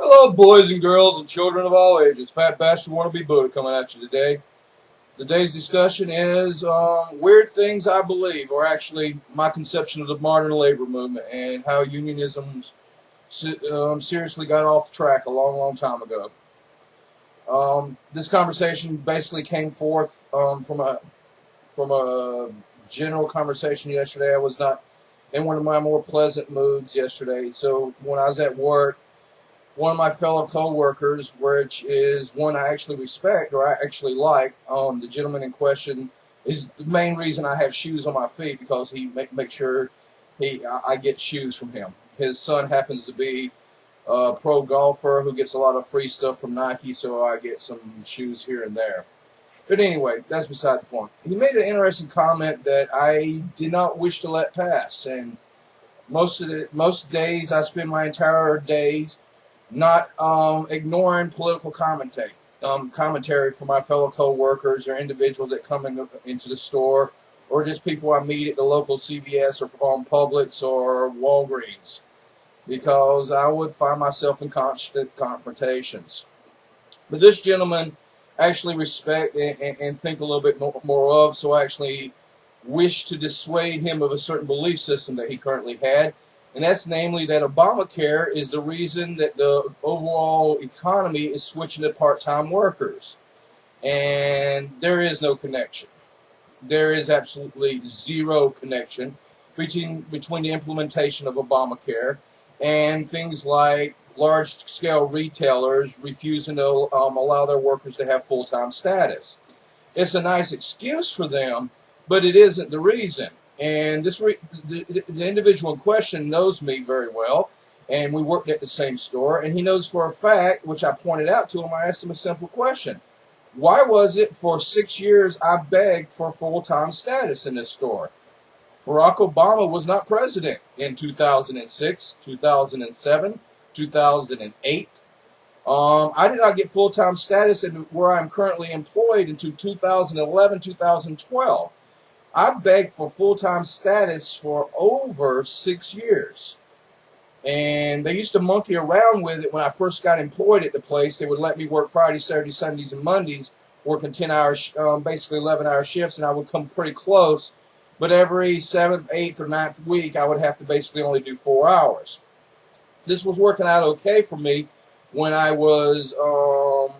Hello, boys and girls and children of all ages. Fat Bastard Wannabe Buddha coming at you today. Today's discussion is weird things I believe, or actually my conception of the modern labor movement and how unionism seriously got off track a long time ago. This conversation basically came forth from a general conversation yesterday. I was not in one of my more pleasant moods yesterday. So when I was at work, one of my fellow co-workers, which is one I actually respect or I actually like, the gentleman in question is the main reason I have shoes on my feet, because he makes sure I get shoes from him. His son happens to be a pro golfer who gets a lot of free stuff from Nike, so I get some shoes here and there. But anyway, that's beside the point. He made an interesting comment that I did not wish to let pass, and most days I spend my entire days not ignoring political commentary from my fellow co-workers or individuals that come into the store, or just people I meet at the local CVS or Publix or Walgreens, because I would find myself in constant confrontations. But this gentleman actually respect and think a little bit more of, so I actually wish to dissuade him of a certain belief system that he currently had. And that's namely that Obamacare is the reason that the overall economy is switching to part-time workers. And there is no connection. There is absolutely zero connection between the implementation of Obamacare and things like large-scale retailers refusing to allow their workers to have full-time status. It's a nice excuse for them, but it isn't the reason. And the individual in question knows me very well, and we worked at the same store, and he knows for a fact, which I pointed out to him. I asked him a simple question. Why was it for 6 years I begged for full-time status in this store? Barack Obama was not president in 2006, 2007, 2008. I did not get full-time status where I'm currently employed until 2011, 2012. I begged for full-time status for over 6 years. And they used to monkey around with it when I first got employed at the place. They would let me work Fridays, Saturdays, Sundays, and Mondays, working 10-hour, basically 11-hour shifts, and I would come pretty close. But every 7th, 8th, or 9th week, I would have to basically only do 4 hours. This was working out okay for me when I was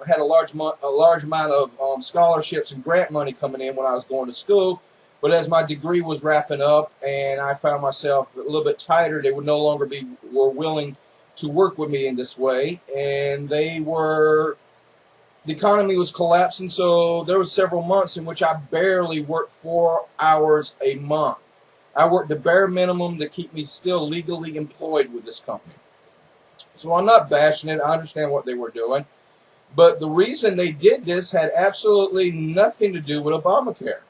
had a large amount of scholarships and grant money coming in when I was going to school. But as my degree was wrapping up and I found myself a little bit tighter, they would no longer were willing to work with me in this way, and the economy was collapsing. So there were several months in which I barely worked 4 hours a month. I worked the bare minimum to keep me still legally employed with this company. So I'm not bashing it. I understand what they were doing. But the reason they did this had absolutely nothing to do with Obamacare.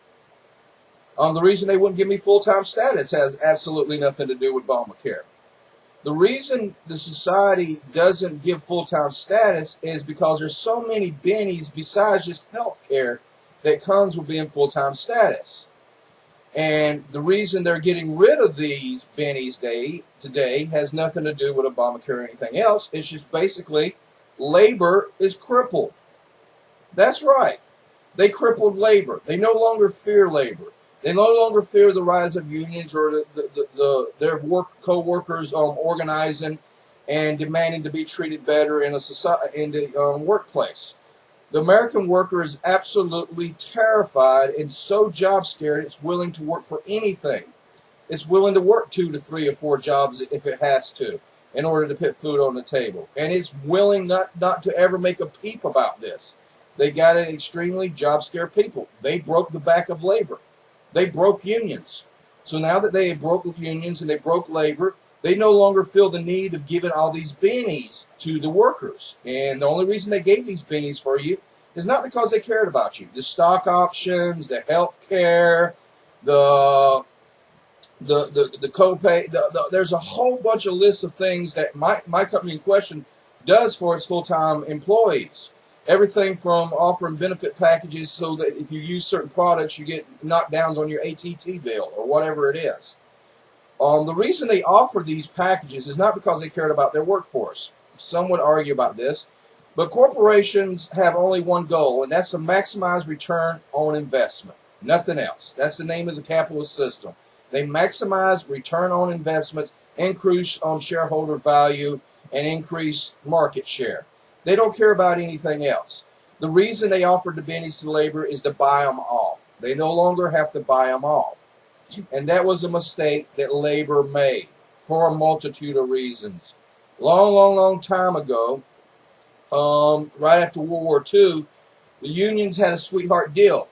The reason they wouldn't give me full-time status has absolutely nothing to do with Obamacare. The reason the society doesn't give full-time status is because there's so many bennies besides just health care that comes with being full-time status. And the reason they're getting rid of these bennies today has nothing to do with Obamacare or anything else. It's just basically labor is crippled. That's right. They crippled labor. They no longer fear labor. They no longer fear the rise of unions or their co-workers organizing and demanding to be treated better in the workplace. The American worker is absolutely terrified and so job scared it's willing to work for anything. It's willing to work 2 to 3 or 4 jobs if it has to in order to put food on the table. And it's willing not to ever make a peep about this. They got an extremely job scared people. They broke the back of labor. They broke unions. So now that they have broke unions and they broke labor, they no longer feel the need of giving all these bennies to the workers. And the only reason they gave these bennies for you is not because they cared about you. The stock options, the health care, the copay, there's a whole bunch of lists of things that my company in question does for its full-time employees. Everything from offering benefit packages so that if you use certain products, you get knockdowns on your ATT bill or whatever it is. The reason they offer these packages is not because they cared about their workforce. some would argue about this, but corporations have only one goal, and that's to maximize return on investment. Nothing else. That's the name of the capitalist system. They maximize return on investments, increase shareholder value, and increase market share. They don't care about anything else. The reason they offered the bennies to labor is to buy them off. They no longer have to buy them off. And that was a mistake that labor made for a multitude of reasons. Long time ago, right after World War II, the unions had a sweetheart deal.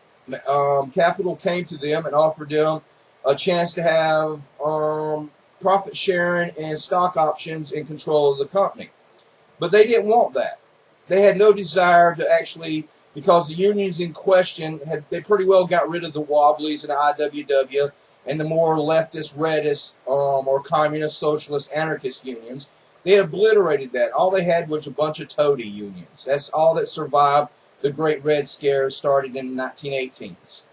Capital came to them and offered them a chance to have profit sharing and stock options in control of the company. But they didn't want that. They had no desire to actually, because the unions in question, they pretty well got rid of the Wobblies and the IWW and the more leftist, reddist, or communist, socialist, anarchist unions. They obliterated that. All they had was a bunch of toady unions. That's all that survived the Great Red Scare started in the 1918s.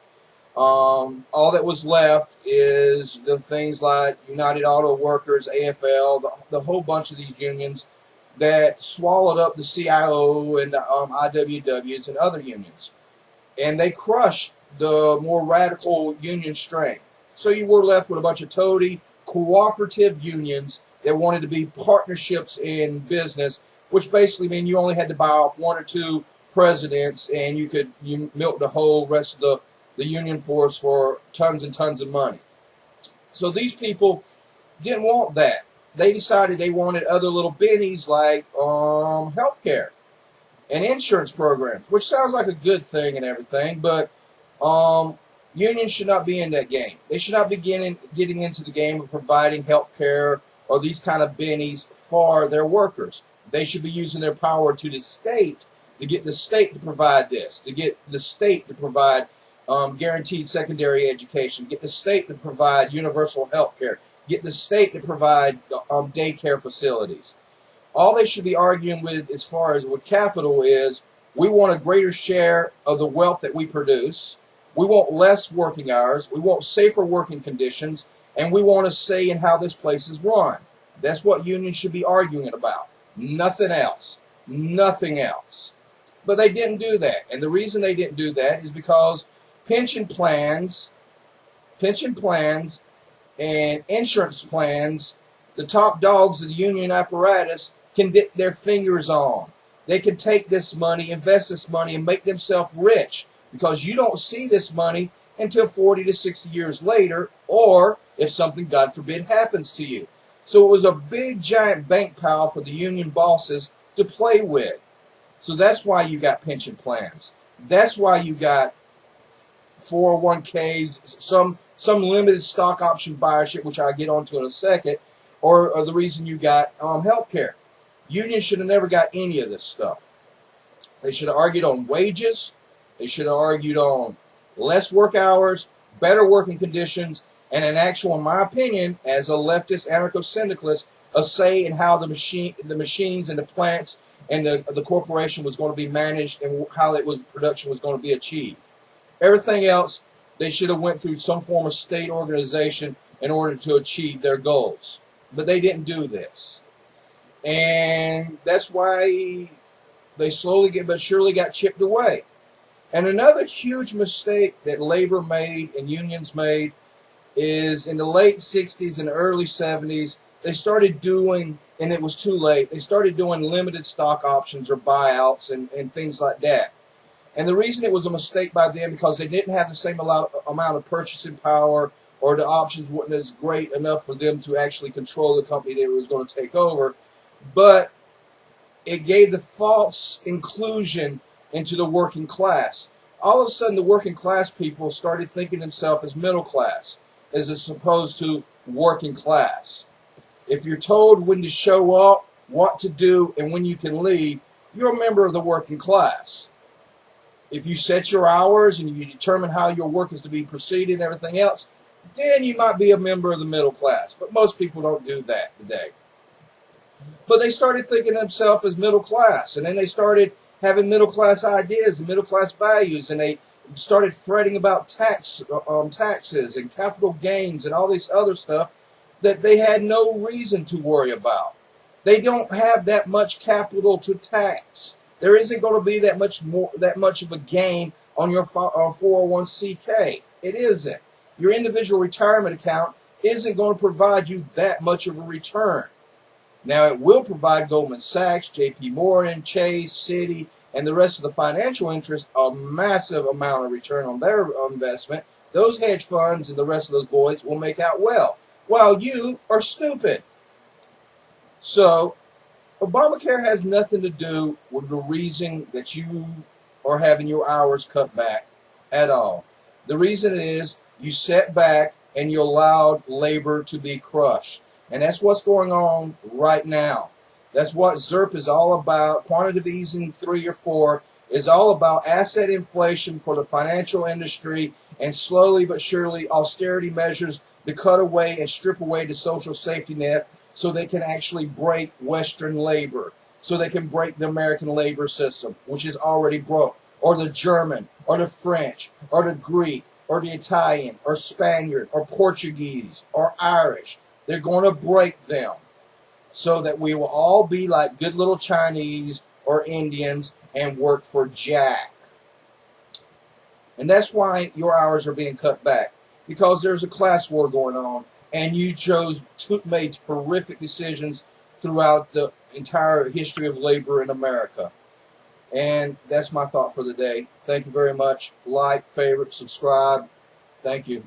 All that was left is the things like United Auto Workers, AFL, the whole bunch of these unions that swallowed up the CIO and the IWWs and other unions. And they crushed the more radical union strain. So you were left with a bunch of toady, cooperative unions that wanted to be partnerships in business, which basically mean you only had to buy off one or two presidents and you milk the whole rest of the union force for tons and tons of money. So these people didn't want that. They decided they wanted other little bennies like health care and insurance programs, which sounds like a good thing and everything, but unions should not be in that game. They should not be getting into the game of providing health care or these kind of bennies for their workers. They should be using their power to the state to get the state to provide this, to get the state to provide guaranteed secondary education, get the state to provide universal health care, get the state to provide daycare facilities. All they should be arguing with as far as what capital is, we want a greater share of the wealth that we produce, we want less working hours, we want safer working conditions, and we want a say in how this place is run. That's what unions should be arguing about. Nothing else. Nothing else. But they didn't do that. And the reason they didn't do that is because pension plans and insurance plans, the top dogs of the union apparatus can dip their fingers on. They can take this money, invest this money, and make themselves rich because you don't see this money until 40 to 60 years later, or if something, God forbid, happens to you. So it was a big, giant bank pile for the union bosses to play with. So that's why you got pension plans. That's why you got 401ks, some limited stock option buyership, which I'll get onto in a second, or the reason you got health care. Unions should have never got any of this stuff. They should have argued on wages. They should have argued on less work hours, better working conditions, and an actual, in my opinion, as a leftist anarcho-syndicalist, a say in how the machines and the plants and the corporation was going to be managed and how production was going to be achieved. Everything else, they should have went through some form of state organization in order to achieve their goals. But they didn't do this. And that's why they slowly but surely got chipped away. And another huge mistake that labor made and unions made is in the late 60s and early 70s, they started doing, and it was too late, they started doing limited stock options or buyouts and things like that. And the reason it was a mistake by them because they didn't have the same amount of purchasing power, or the options weren't as great enough for them to actually control the company they was going to take over. But it gave the false inclusion into the working class. All of a sudden, the working class people started thinking themselves as middle class, as opposed to working class. If you're told when to show up, what to do, and when you can leave, you're a member of the working class. If you set your hours and you determine how your work is to be proceeded and everything else, then you might be a member of the middle class. But most people don't do that today. But they started thinking of themselves as middle class, and then they started having middle class ideas and middle class values, and they started fretting about taxes and capital gains and all this other stuff that they had no reason to worry about. They don't have that much capital to tax. There isn't going to be that much of a gain on your 401k. It isn't. Your individual retirement account isn't going to provide you that much of a return. Now, it will provide Goldman Sachs, J.P. Morgan, Chase, Citi, and the rest of the financial interests a massive amount of return on their investment. Those hedge funds and the rest of those boys will make out well, while you are stupid. So, Obamacare has nothing to do with the reason that you are having your hours cut back at all. The reason is you sat back and you allowed labor to be crushed. And that's what's going on right now. That's what ZERP is all about. Quantitative easing 3 or 4 is all about asset inflation for the financial industry and slowly but surely austerity measures to cut away and strip away the social safety net so they can actually break Western labor, so they can break the American labor system, which is already broke, or the German, or the French, or the Greek, or the Italian, or Spaniard, or Portuguese, or Irish. They're going to break them so that we will all be like good little Chinese or Indians and work for Jack. And that's why your hours are being cut back, because there's a class war going on, and you made horrific decisions throughout the entire history of labor in America. And that's my thought for the day. Thank you very much. Like, favorite, subscribe. Thank you.